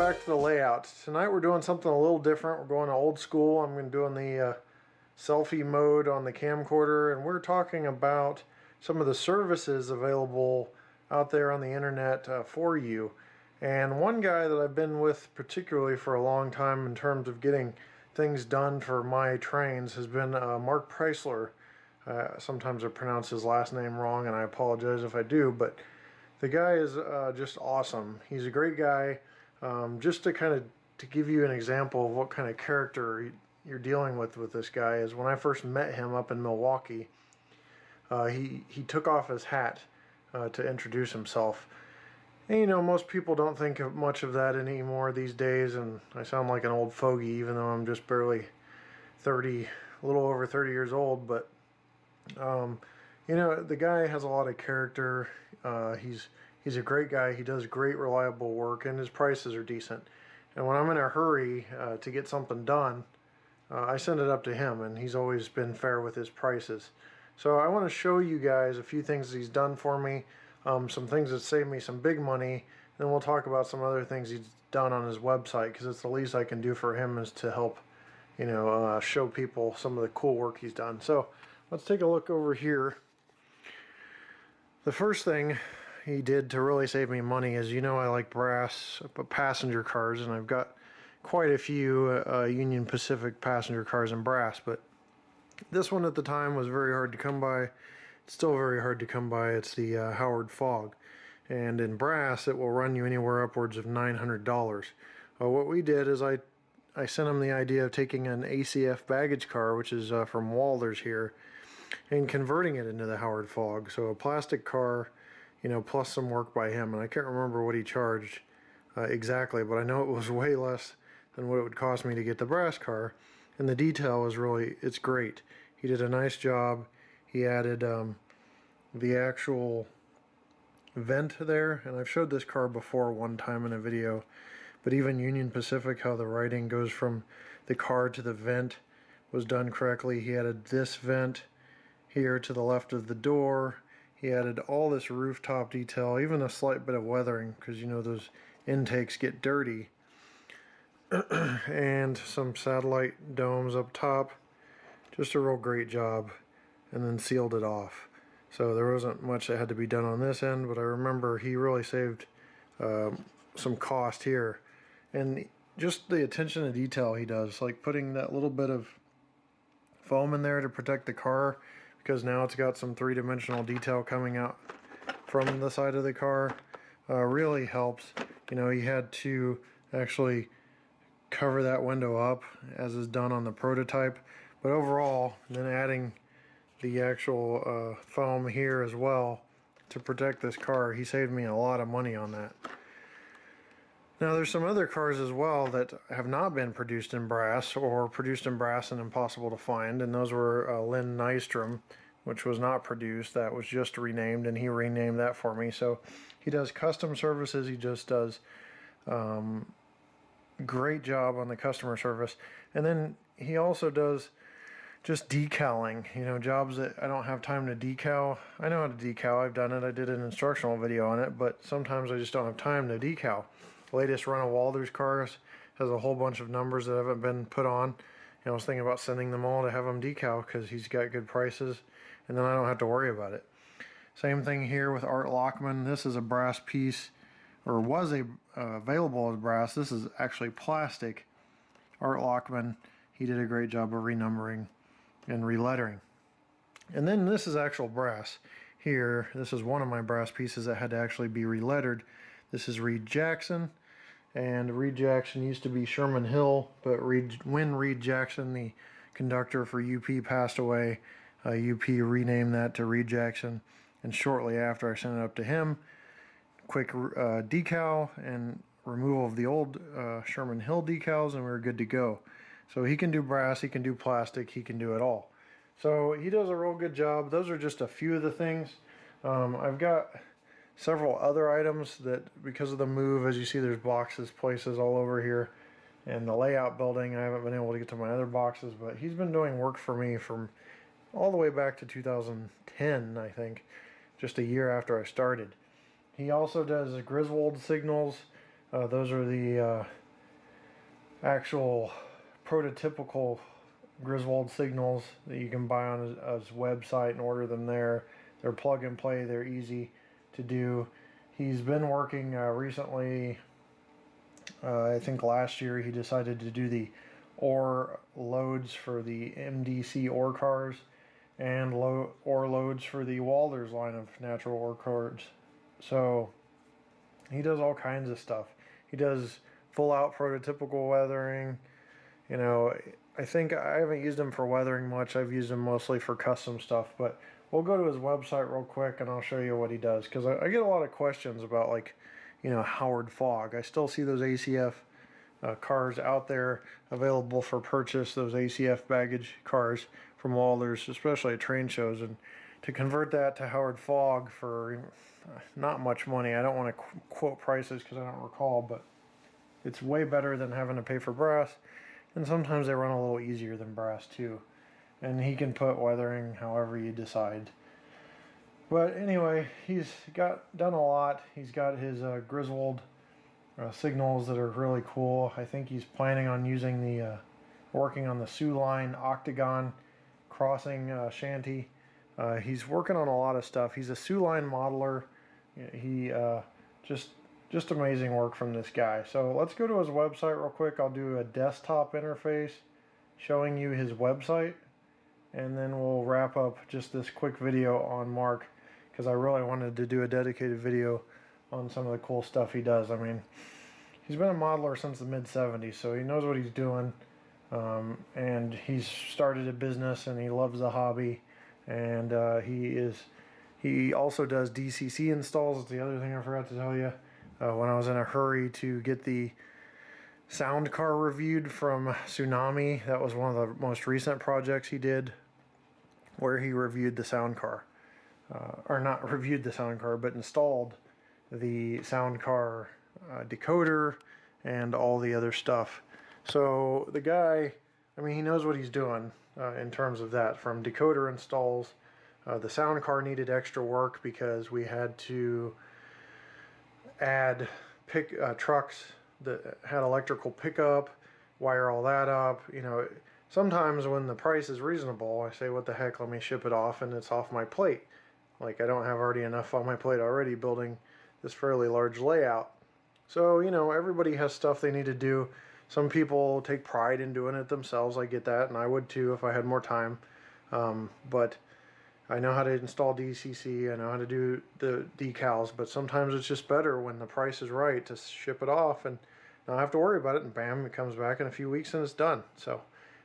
back to the layout. Tonight we're doing something a little different. We're going to old school. I'm going to doing the selfie mode on the camcorder, and we're talking about some of the services available out there on the internet for you. And one guy that I've been with particularly for a long time in terms of getting things done for my trains has been Mark Preisler. Sometimes I pronounce his last name wrong, and I apologize if I do, but the guy is just awesome. He's a great guy. Just to kind of to give you an example of what kind of character you're dealing with this guy is when I first met him up in Milwaukee, he took off his hat to introduce himself. And, you know, most people don't think of much of that anymore these days, and I sound like an old fogey even though I'm just barely 30, a little over 30 years old, but you know, the guy has a lot of character. He's a great guy. He does great, reliable work, and his prices are decent. And when I'm in a hurry to get something done, I send it up to him, and he's always been fair with his prices. So I want to show you guys a few things he's done for me, some things that saved me some big money, and then we'll talk about some other things he's done on his website, because it's the least I can do for him is to help, you know, show people some of the cool work he's done. So let's take a look over here. The first thing he did to really save me money is, you know, I like brass passenger cars, and I've got quite a few Union Pacific passenger cars in brass, but this one at the time was very hard to come by. It's still very hard to come by. It's the Howard Fogg, and in brass it will run you anywhere upwards of $900. What we did is I sent him the idea of taking an ACF baggage car, which is from Walthers here, and converting it into the Howard Fogg. So a plastic car, you know, plus some work by him. And I can't remember what he charged exactly, but I know it was way less than what it would cost me to get the brass car. And the detail is really, it's great. He did a nice job. He added the actual vent there, and I've showed this car before one time in a video, but even Union Pacific, how the writing goes from the car to the vent was done correctly. He added this vent here to the left of the door. He added all this rooftop detail, even a slight bit of weathering, because you know those intakes get dirty, and some satellite domes up top. Just a real great job, and then sealed it off. So there wasn't much that had to be done on this end, but I remember he really saved some cost here. And just the attention to detail he does, like putting that little bit of foam in there to protect the car, because now it's got some three-dimensional detail coming out from the side of the car, really helps. You know, he had to actually cover that window up, as is done on the prototype, but overall, then adding the actual foam here as well to protect this car, he saved me a lot of money on that. Now there's some other cars as well that have not been produced in brass, or produced in brass and impossible to find, and those were Lynn Nystrom, which was not produced. That was just renamed, and he renamed that for me. So he does custom services. He just does great job on the customer service, and then he also does just decaling, you know, jobs that I don't have time to decal. I know how to decal, I've done it, I did an instructional video on it, but sometimes I just don't have time to decal. The latest run of Walthers cars has a whole bunch of numbers that haven't been put on, and I was thinking about sending them all to have him decal, because he's got good prices, and then I don't have to worry about it. Same thing here with Art Lockman. This is a brass piece, or was available as brass. This is actually plastic. Art Lockman, he did a great job of renumbering and relettering. And then this is actual brass here. This is one of my brass pieces that had to actually be relettered. This is Reed Jackson, and Reed Jackson used to be Sherman Hill, but when Reed Jackson, the conductor for UP, passed away, UP renamed that to Reed Jackson, and shortly after I sent it up to him, quick decal and removal of the old Sherman Hill decals, and we were good to go. So he can do brass, he can do plastic, he can do it all. So he does a real good job. Those are just a few of the things. I've got several other items that, because of the move, as you see, there's boxes, places all over here, and the layout building, I haven't been able to get to my other boxes, but he's been doing work for me from all the way back to 2010, I think, just a year after I started. He also does Griswold signals. Those are the actual prototypical Griswold signals that you can buy on his website and order them there. They're plug and play, they're easy to do. He's been working recently, I think last year, he decided to do the ore loads for the MDC ore cars and ore loads for the Walters line of natural ore cars. So he does all kinds of stuff. He does full out prototypical weathering. You know, I think I haven't used him for weathering much. I've used him mostly for custom stuff. But we'll go to his website real quick and I'll show you what he does. Because I get a lot of questions about, like, you know, Howard Fogg. I still see those ACF cars out there available for purchase, those ACF baggage cars from Walters, especially at train shows. And to convert that to Howard Fogg for not much money, I don't want to quote prices because I don't recall, but it's way better than having to pay for brass. And sometimes they run a little easier than brass too. And he can put weathering however you decide. But anyway, he's done a lot. He's got his Griswold signals that are really cool. I think he's planning on using the working on the Soo Line Octagon crossing shanty. He's working on a lot of stuff. He's a Soo Line modeler. He just amazing work from this guy. So let's go to his website real quick. I'll do a desktop interface showing you his website, and then we'll wrap up just this quick video on Mark, because I really wanted to do a dedicated video on some of the cool stuff he does. I mean, he's been a modeler since the mid-70s, so he knows what he's doing, and he's started a business and he loves the hobby, and he also does DCC installs. It's the other thing I forgot to tell you. When I was in a hurry to get the sound car reviewed from Tsunami, that was one of the most recent projects he did, where he reviewed the sound car. Or not reviewed the sound car, but installed the sound car decoder and all the other stuff. So the guy, I mean, he knows what he's doing in terms of that, from decoder installs. The sound car needed extra work because we had to add trucks that had electrical pickup, wire all that up. You know, sometimes when the price is reasonable, I say, what the heck, let me ship it off, and it's off my plate. Like, I don't have already enough on my plate already building this fairly large layout. So, you know, everybody has stuff they need to do. Some people take pride in doing it themselves. I get that, and I would too if I had more time. But I know how to install DCC, I know how to do the decals, but sometimes it's just better when the price is right to ship it off and not have to worry about it, and bam, it comes back in a few weeks and it's done. So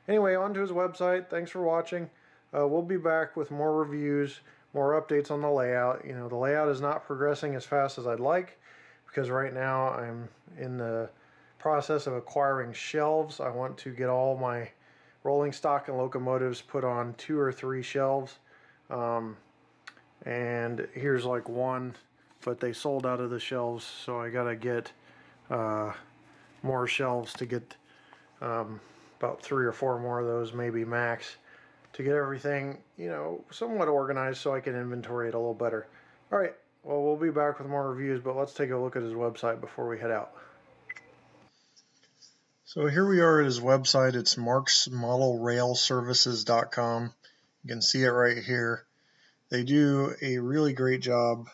anyway, on to his website. Thanks for watching. We'll be back with more reviews, more updates on the layout. You know, the layout is not progressing as fast as I'd like, because right now I'm in the process of acquiring shelves. I want to get all my rolling stock and locomotives put on 2 or 3 shelves. And here's like one, but they sold out of the shelves, so I gotta get more shelves to get about 3 or 4 more of those, maybe max, to get everything, you know, somewhat organized so I can inventory it a little better. Alright, well, we'll be back with more reviews, but let's take a look at his website before we head out. So here we are at his website. It's marksmodelrailservices.com. You can see it right here. They do a really great job,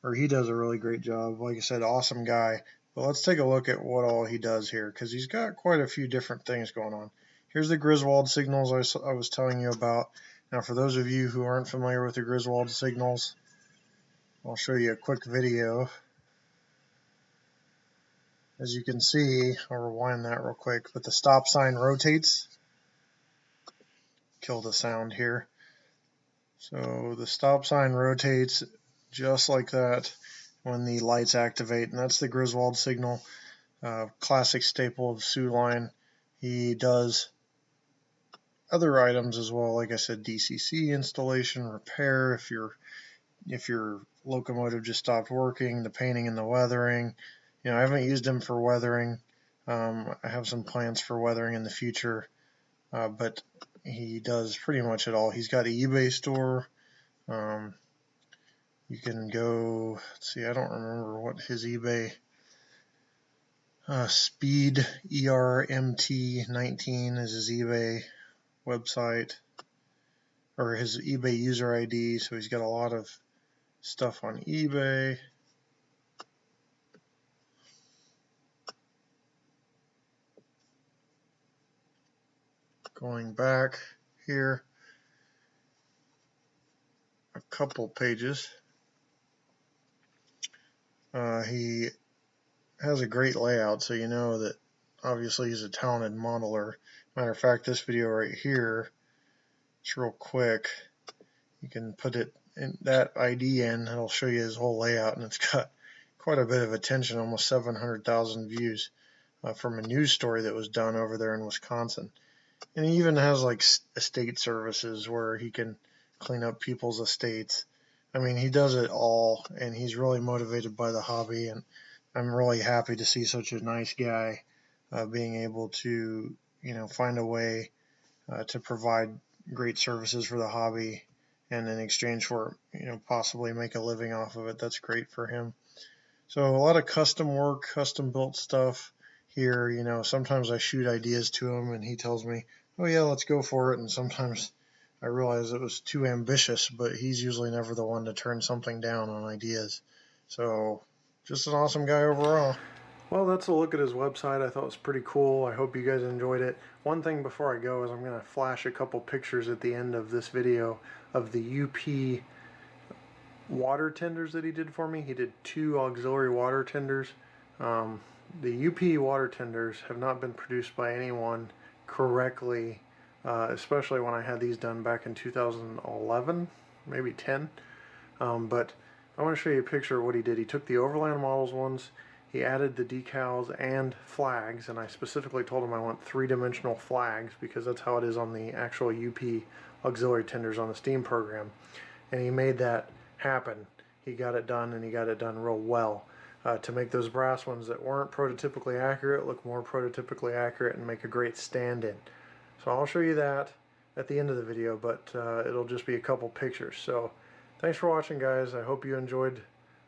or he does a really great job. Like I said, awesome guy. But let's take a look at what all he does here, because he's got quite a few different things going on. Here's the Griswold signals I was telling you about. Now, for those of you who aren't familiar with the Griswold signals, I'll show you a quick video. As you can see, I'll rewind that real quick, but the stop sign rotates. Kill the sound here. So the stop sign rotates just like that when the lights activate, and that's the Griswold signal, classic staple of Soo Line. He does other items as well, like I said, DCC installation, repair, if your locomotive just stopped working, the painting and the weathering. You know, I haven't used him for weathering. I have some plans for weathering in the future, but he does pretty much it all. He's got an eBay store. You can go, let's see, I don't remember what his eBay Speed ERMT19 is his eBay website, or his eBay user ID. So he's got a lot of stuff on eBay. Going back here a couple pages, he has a great layout, so you know that obviously he's a talented modeler. Matter of fact, this video right here, it's real quick. You can put it in that ID in, it'll show you his whole layout, and it's got quite a bit of attention, almost 700,000 views from a news story that was done over there in Wisconsin. And he even has like estate services where he can clean up people's estates. I mean, he does it all, and he's really motivated by the hobby, and I'm really happy to see such a nice guy being able to, find a way to provide great services for the hobby, and in exchange for, possibly make a living off of it. That's great for him. So a lot of custom work, custom built stuff here. Sometimes I shoot ideas to him and he tells me, oh yeah, let's go for it. And sometimes I realize it was too ambitious, but he's usually never the one to turn something down on ideas. So just an awesome guy overall. Well, that's a look at his website. I thought it was pretty cool. I hope you guys enjoyed it. One thing before I go is I'm going to flash a couple pictures at the end of this video of the UP water tenders that he did for me. He did 2 auxiliary water tenders. The UP water tenders have not been produced by anyone correctly, especially when I had these done back in 2011, maybe 10. But I want to show you a picture of what he did. He took the Overland Models ones, he added the decals and flags, and I specifically told him I want 3-dimensional flags because that's how it is on the actual UP auxiliary tenders on the Steam program. And he made that happen. He got it done, and he got it done real well to make those brass ones that weren't prototypically accurate look more prototypically accurate and make a great stand-in. So I'll show you that at the end of the video, but it'll just be a couple pictures. So thanks for watching, guys. I hope you enjoyed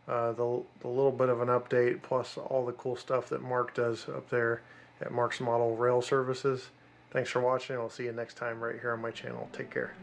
the little bit of an update, plus all the cool stuff that Mark does up there at Mark's Model Rail Services. Thanks for watching. I'll see you next time right here on my channel. Take care.